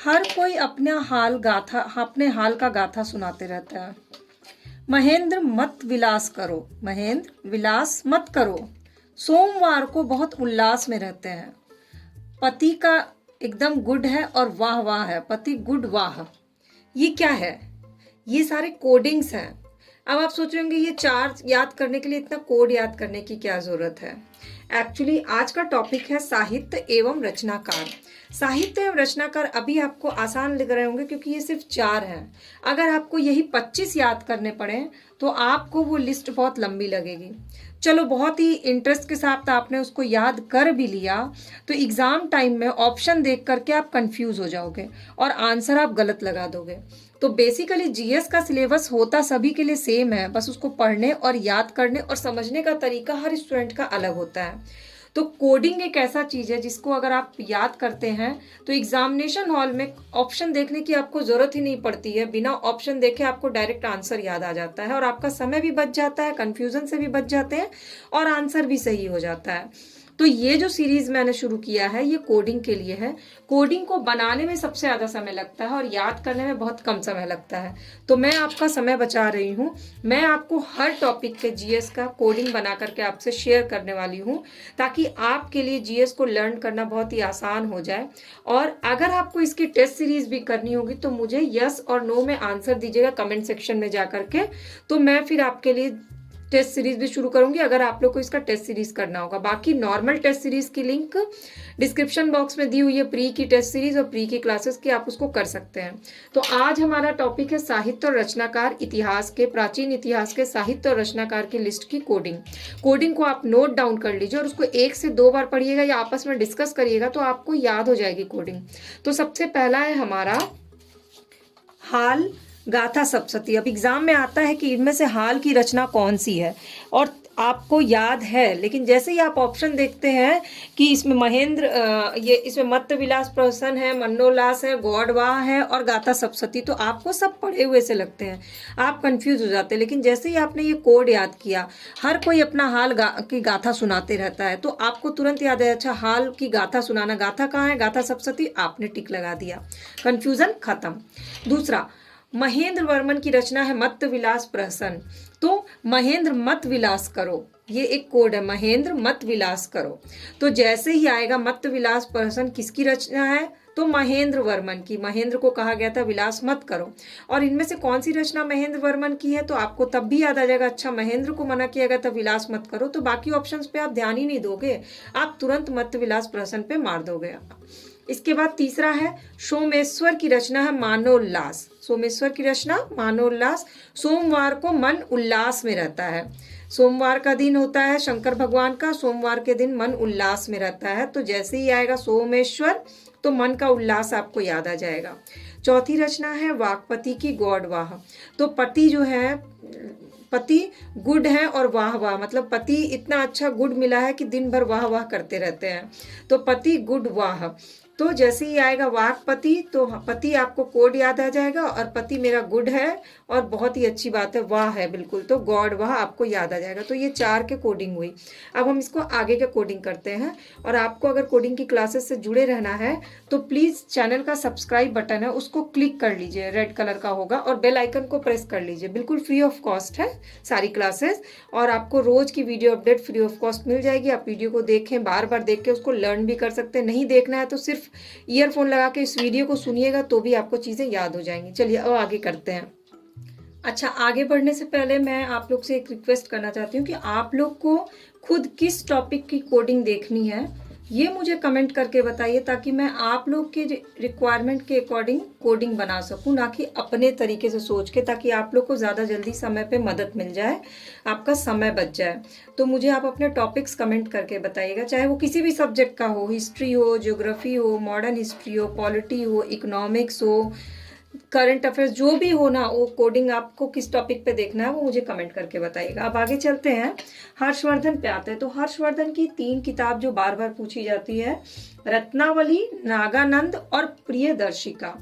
हर कोई अपने हाल का गाथा सुनाते रहता है। महेंद्र मत विलास करो, महेंद्र विलास मत करो। सोमवार को बहुत उल्लास में रहते हैं। पति का एकदम गुड है और वाह वाह है, पति गुड वाह। ये क्या है? ये सारे कोडिंग्स हैं। अब आप सोच रहे होंगे ये चार याद करने के लिए इतना कोड याद करने की क्या जरूरत है। एक्चुअली आज का टॉपिक है साहित्य एवं रचनाकार। साहित्य एवं रचनाकार अभी आपको आसान लग रहे होंगे क्योंकि ये सिर्फ चार हैं। अगर आपको यही 25 याद करने पड़े तो आपको वो लिस्ट बहुत लंबी लगेगी। चलो, बहुत ही इंटरेस्ट के साथ आपने उसको याद कर भी लिया तो एग्जाम टाइम में ऑप्शन देख करके आप कंफ्यूज हो जाओगे और आंसर आप गलत लगा दोगे। तो बेसिकली जीएस का सिलेबस होता सभी के लिए सेम है, बस उसको पढ़ने और याद करने और समझने का तरीका हर स्टूडेंट का अलग होता है। तो कोडिंग एक ऐसा चीज है जिसको अगर आप याद करते हैं तो एग्जामिनेशन हॉल में ऑप्शन देखने की आपको जरूरत ही नहीं पड़ती है। बिना ऑप्शन देखे आपको डायरेक्ट आंसर याद आ जाता है और आपका समय भी बच जाता है, कंफ्यूजन से भी बच जाते हैं और आंसर भी सही हो जाता है। तो ये जो सीरीज मैंने शुरू किया है ये कोडिंग के लिए है। कोडिंग को बनाने में सबसे ज्यादा समय लगता है और याद करने में बहुत कम समय लगता है। तो मैं आपका समय बचा रही हूँ। मैं आपको हर टॉपिक के जीएस का कोडिंग बना करके आपसे शेयर करने वाली हूँ ताकि आपके लिए जीएस को लर्न करना बहुत ही आसान हो जाए। और अगर आपको इसकी टेस्ट सीरीज भी करनी होगी तो मुझे यस और नो में आंसर दीजिएगा कमेंट सेक्शन में जा करके, तो मैं फिर आपके लिए टेस्ट सीरीज भी शुरू करूंगी अगर आप लोग को इसका टेस्ट सीरीज करना होगा। बाकी नॉर्मल टेस्ट सीरीज की लिंक डिस्क्रिप्शन बॉक्स में दी हुई है, प्री की टेस्ट सीरीज और प्री की क्लासेस की, आप उसको कर सकते हैं। तो आज हमारा टॉपिक है साहित्य और रचनाकार इतिहास के, प्राचीन इतिहास के साहित्य और रचनाकार की लिस्ट की कोडिंग। कोडिंग को आप नोट डाउन कर लीजिए और उसको 1 से 2 बार पढ़िएगा या आपस में डिस्कस करिएगा तो आपको याद हो जाएगी कोडिंग। तो सबसे पहला है हमारा हाल गाथा सप्तशती। अब एग्जाम में आता है कि इनमें से हाल की रचना कौन सी है और आपको याद है, लेकिन जैसे ही आप ऑप्शन देखते हैं कि इसमें महेंद्र ये इसमें मत्त विलास प्रहसन है, मनोल्लास है, गौड़वाह है और गाथा सप्तशती, तो आपको सब पढ़े हुए से लगते हैं, आप कंफ्यूज हो जाते हैं। लेकिन जैसे ही आपने ये कोड याद किया, हर कोई अपना हाल की गाथा सुनाते रहता है, तो आपको तुरंत याद है अच्छा हाल की गाथा सुनाना, गाथा कहाँ है, गाथा सप्तशती, आपने टिक लगा दिया, कंफ्यूजन खत्म। दूसरा, महेंद्र वर्मन की रचना है मत्त विलास प्रहसन, तो महेंद्र मत विलास करो, ये एक कोड है, महेंद्र मत विलास करो। तो जैसे ही आएगा मत्त विलास प्रहसन किसकी रचना है, तो महेंद्र वर्मन की। महेंद्र को कहा गया था विलास मत करो। और इनमें से कौन सी रचना महेंद्र वर्मन की है, तो आपको तब भी याद आ जाएगा अच्छा महेंद्र को मना किया गया था विलास मत करो, तो बाकी ऑप्शंस पे आप ध्यान ही नहीं दोगे, आप तुरंत मत्त विलास प्रहसन पे मार दोगे। इसके बाद तीसरा है सोमेश्वर की रचना है मानोल्लास। सोमेश्वर की रचना मानोल्लास। सोमवार को मन उल्लास में रहता है, सोमवार का दिन होता है शंकर भगवान का, सोमवार के दिन मन उल्लास में रहता है, तो जैसे ही आएगा सोमेश्वर तो मन का उल्लास आपको याद आ जाएगा। चौथी रचना है वाक्पति की गौड़वाह। तो पति जो है, पति गुड है और वाह वाह, मतलब पति इतना अच्छा गुड मिला है कि दिन भर वाह वाह करते रहते हैं, तो पति गुड वाह। तो जैसे ही आएगा वाक्पति तो पति आपको कोड याद आ जाएगा और पति मेरा गुड है और बहुत ही अच्छी बात है, वाह है बिल्कुल, तो गॉड वाह आपको याद आ जाएगा। तो ये 4 के कोडिंग हुई। अब हम इसको आगे के कोडिंग करते हैं। और आपको अगर कोडिंग की क्लासेस से जुड़े रहना है तो प्लीज चैनल का सब्सक्राइब बटन है उसको क्लिक कर लीजिए, रेड कलर का होगा, और बेल आइकन को प्रेस कर लीजिए। बिल्कुल फ्री ऑफ कॉस्ट है सारी क्लासेस और आपको रोज की video update free of cost मिल जाएगी। आप वीडियो को देखें, बार बार देख के उसको लर्न भी कर सकते हैं। नहीं देखना है तो सिर्फ ईयरफोन लगा के इस वीडियो को सुनिएगा तो भी आपको चीजें याद हो जाएंगी। चलिए अब आगे करते हैं। अच्छा, आगे बढ़ने से पहले मैं आप लोग से एक रिक्वेस्ट करना चाहती हूँ कि आप लोग को खुद किस टॉपिक की कोडिंग देखनी है ये मुझे कमेंट करके बताइए, ताकि मैं आप लोग के रिक्वायरमेंट के अकॉर्डिंग कोडिंग बना सकूं, ना कि अपने तरीके से सोच के, ताकि आप लोग को ज़्यादा जल्दी समय पे मदद मिल जाए, आपका समय बच जाए। तो मुझे आप अपने टॉपिक्स कमेंट करके बताइएगा, चाहे वो किसी भी सब्जेक्ट का हो, हिस्ट्री हो, ज्योग्राफी हो, मॉडर्न हिस्ट्री हो, पॉलिटी हो, इकोनॉमिक्स हो, करंट अफेयर्स, जो भी हो ना, वो कोडिंग आपको किस टॉपिक पे देखना है वो मुझे कमेंट करके बताइएगा। अब आगे चलते हैं, हर्षवर्धन पे आते हैं। तो हर्षवर्धन की 3 किताब जो बार बार पूछी जाती है, रत्नावली, नागानंद और प्रियदर्शिका।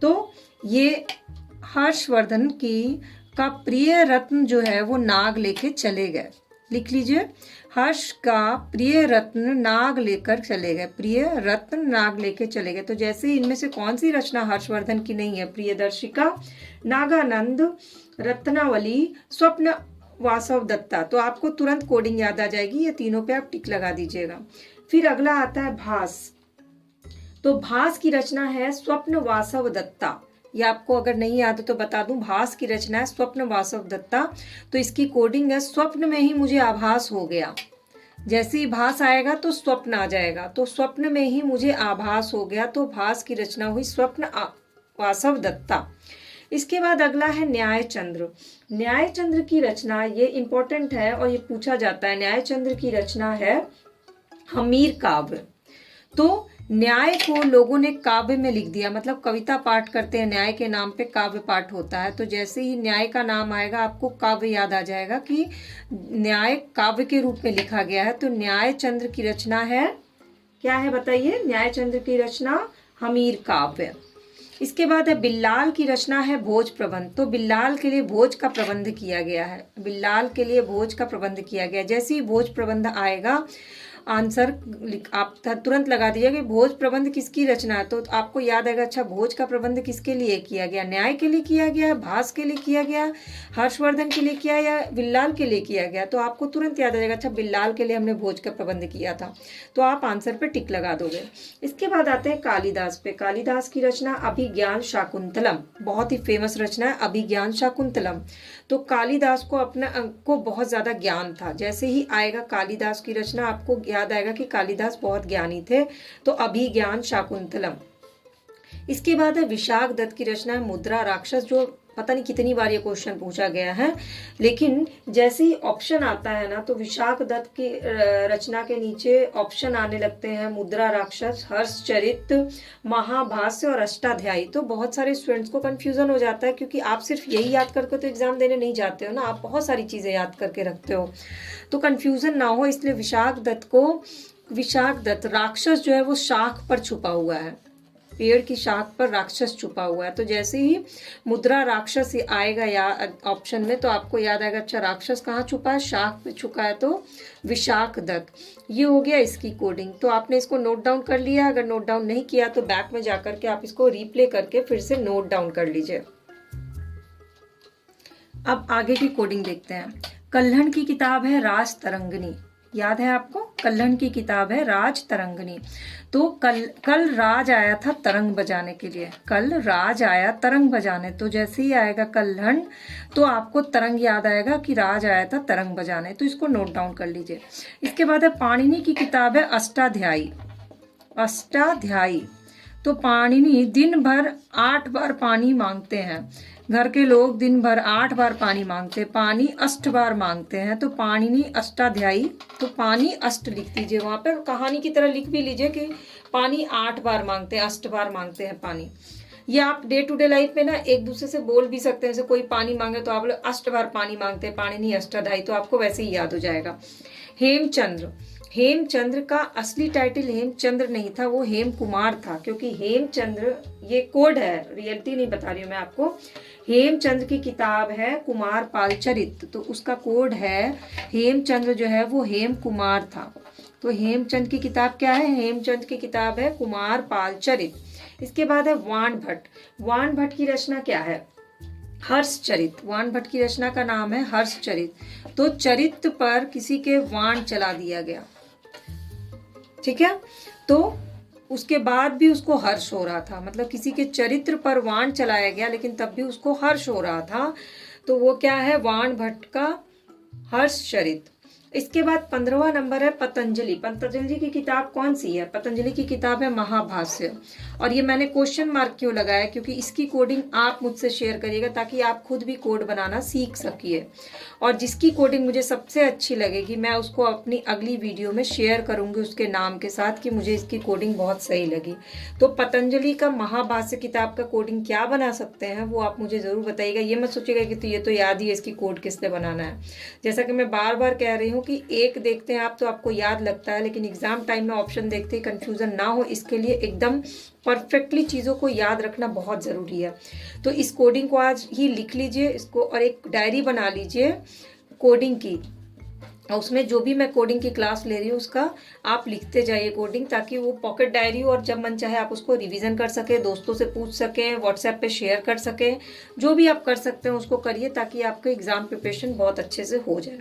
तो ये हर्षवर्धन की का प्रिय रत्न जो है वो नाग लेके चले गए, लिख लीजिए। हर्ष का प्रिय रत्न नाग लेकर चले गए, प्रिय रत्न नाग लेके चले गए। तो जैसे ही इनमें से कौन सी रचना हर्षवर्धन की नहीं है? प्रियदर्शिका, नागानंद, रत्नावली, स्वप्न वासव दत्ता। तो आपको तुरंत कोडिंग याद आ जाएगी, ये तीनों पे आप टिक लगा दीजिएगा। फिर अगला आता है भास। तो भास की रचना है स्वप्न वासव दत्ता। ये आपको अगर नहीं याद है तो बता दूं, भास की रचना है स्वप्न वासव दत्ता। तो इसकी कोडिंग है, स्वप्न में ही मुझे आभास हो गया। जैसे ही भास आएगा तो स्वप्न आ जाएगा, तो स्वप्न में ही मुझे आभास हो गया। तो भास की रचना हुई स्वप्न वासव दत्ता। इसके बाद अगला है न्याय चंद्र। न्याय चंद्र की रचना, ये इंपॉर्टेंट है और ये पूछा जाता है। न्याय चंद्र की रचना है हमीर काव्य। तो न्याय को लोगों ने काव्य में लिख दिया, मतलब कविता पाठ करते हैं, न्याय के नाम पे काव्य पाठ होता है। तो जैसे ही न्याय का नाम आएगा आपको काव्य याद आ जाएगा कि न्याय काव्य के रूप में लिखा गया है। तो न्याय चंद्र की रचना है, क्या है बताइए? न्याय चंद्र की रचना हमीर काव्य। इसके बाद है बिल्लाल की रचना है भोज प्रबंध। तो बिल्लाल के लिए भोज का प्रबंध किया गया है, बिल्लाल के लिए भोज का प्रबंध किया गया। जैसे ही भोज प्रबंध आएगा आंसर आप तुरंत लगा दीजिए कि भोज प्रबंध किसकी रचना है। तो आपको याद आएगा, अच्छा भोज का प्रबंध किसके लिए किया गया? न्याय के लिए किया गया, भास के लिए किया गया, हर्षवर्धन के लिए किया या बिल्लाल के लिए किया गया? तो आपको तुरंत याद आ जाएगा, अच्छा बिल्लाल के लिए हमने भोज का प्रबंध किया था। तो आप आंसर पे टिक लगा दोगे। इसके बाद आते हैं कालिदास पे। कालिदास की रचना अभिज्ञान शाकुंतलम, बहुत ही फेमस रचना है अभिज्ञान शाकुंतलम। तो कालिदास को बहुत ज्यादा ज्ञान था। जैसे ही आएगा कालिदास की रचना आपको याद आएगा कि कालिदास बहुत ज्ञानी थे। तो अभिज्ञान शाकुंतलम। इसके बाद है विशाख दत्त की रचना है मुद्रा राक्षस। जो पता नहीं कितनी बार ये क्वेश्चन पूछा गया है, लेकिन जैसे ही ऑप्शन आता है ना तो विशाख दत्त की रचना के नीचे ऑप्शन आने लगते हैं मुद्रा राक्षस, हर्षचरित, महाभाष्य और अष्टाध्यायी। तो बहुत सारे स्टूडेंट्स को कंफ्यूजन हो जाता है, क्योंकि आप सिर्फ यही याद करके तो एग्जाम देने नहीं जाते हो ना, आप बहुत सारी चीजें याद करके रखते हो। तो कंफ्यूजन ना हो इसलिए विशाख दत्त राक्षस जो है वो शाख पर छुपा हुआ है, पेड़ की शाख पर राक्षस छुपा हुआ है। तो जैसे ही मुद्रा राक्षस आएगा या ऑप्शन में तो आपको याद आएगा, अच्छा राक्षस कहाँ छुपा है? शाख पे छुपा है, तो विशाख दत्त। ये हो गया इसकी कोडिंग। तो आपने इसको नोट डाउन कर लिया। अगर नोट डाउन नहीं किया तो बैक में जाकर के आप इसको रिप्ले करके फिर से नोट डाउन कर लीजिए। अब आगे की कोडिंग देखते हैं। कल्हण की किताब है राज तरंगिणी, याद है आपको? कल्हण की किताब है राज तरंगिणी। तो कल राज आया था तरंग बजाने के लिए, कल राज आया तरंग बजाने। तो जैसे ही आएगा कल्हण तो आपको तरंग याद आएगा कि राज आया था तरंग बजाने। तो इसको नोट डाउन कर लीजिए। इसके बाद है पाणिनि की किताब है अष्टाध्यायी। अष्टाध्यायी। तो पाणिनि दिन भर 8 बार पानी मांगते हैं। घर के लोग दिन भर 8 बार पानी मांगते हैं, पानी 8 बार मांगते हैं। तो पाणिनि अष्टाध्यायी। तो पानी अष्ट लिख दीजिए वहां पर, कहानी की तरह लिख भी लीजिए कि पानी 8 बार मांगते हैं, 8 बार मांगते हैं पानी। ये आप डे टू डे लाइफ में ना एक दूसरे से बोल भी सकते हैं। जैसे कोई पानी मांगे तो आप लोग 8 बार पानी मांगते हैं, पाणिनि अष्टाध्यायी। तो आपको वैसे ही याद हो जाएगा। हेमचंद्र। हेमचंद्र का असली टाइटल हेमचंद्र नहीं था, वो हेम कुमार था, क्योंकि हेमचंद्र ये कोड है, रियलिटी नहीं बता रही हूँ मैं आपको। हेमचंद्र की किताब है कुमार पालचरित, तो उसका कोड है हेमचंद्र जो है वो हेम कुमार था। तो हेमचंद की किताब क्या है? हेमचंद की किताब है कुमार पालचरित। इसके बाद है वाण भट्ट। वाण भट्ट की रचना क्या है? हर्षचरित। वाण भट्ट की रचना का नाम है हर्षचरित। तो चरित्र पर किसी के वाण चला दिया गया, ठीक है। तो उसके बाद भी उसको हर्ष हो रहा था, मतलब किसी के चरित्र पर वाण चलाया गया लेकिन तब भी उसको हर्ष हो रहा था। तो वो क्या है? वाण भट्ट का हर्षचरित। इसके बाद 15वां नंबर है पतंजलि। पतंजलि की किताब कौन सी है? पतंजलि की किताब है महाभाष्य। और ये मैंने क्वेश्चन मार्क क्यों लगाया? क्योंकि इसकी कोडिंग आप मुझसे शेयर करिएगा ताकि आप खुद भी कोड बनाना सीख सकिए। और जिसकी कोडिंग मुझे सबसे अच्छी लगेगी मैं उसको अपनी अगली वीडियो में शेयर करूंगी उसके नाम के साथ कि मुझे इसकी कोडिंग बहुत सही लगी। तो पतंजलि का महाभाष्य किताब का कोडिंग क्या बना सकते हैं वो आप मुझे जरूर बताइएगा। ये मत सोचिएगा कि तो ये तो याद ही है, इसकी कोड किसने बनाना है। जैसा कि मैं बार बार कह रही हूँ कि एक देखते हैं आप तो आपको याद लगता है, लेकिन एग्जाम टाइम में ऑप्शन देखते ही कंफ्यूजन ना हो इसके लिए एकदम परफेक्टली चीज़ों को याद रखना बहुत ज़रूरी है। तो इस कोडिंग को आज ही लिख लीजिए इसको, और एक डायरी बना लीजिए कोडिंग की। और उसमें जो भी मैं कोडिंग की क्लास ले रही हूँ उसका आप लिखते जाइए कोडिंग, ताकि वो पॉकेट डायरी हो और जब मन चाहे आप उसको रिवीजन कर सके, दोस्तों से पूछ सकें, व्हाट्सएप पे शेयर कर सकें। जो भी आप कर सकते हैं उसको करिए, ताकि आपका एग्जाम प्रिपरेशन बहुत अच्छे से हो जाए।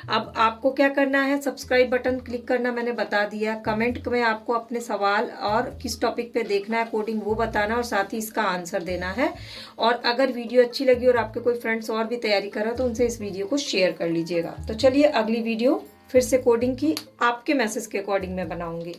अब आपको क्या करना है, सब्सक्राइब बटन क्लिक करना मैंने बता दिया। कमेंट में आपको अपने सवाल और किस टॉपिक पे देखना है कोडिंग वो बताना, और साथ ही इसका आंसर देना है। और अगर वीडियो अच्छी लगी और आपके कोई फ्रेंड्स और भी तैयारी कर रहे हो तो उनसे इस वीडियो को शेयर कर लीजिएगा। तो चलिए अगली वीडियो फिर से कोडिंग की आपके मैसेज के अकॉर्डिंग मैं बनाऊंगी।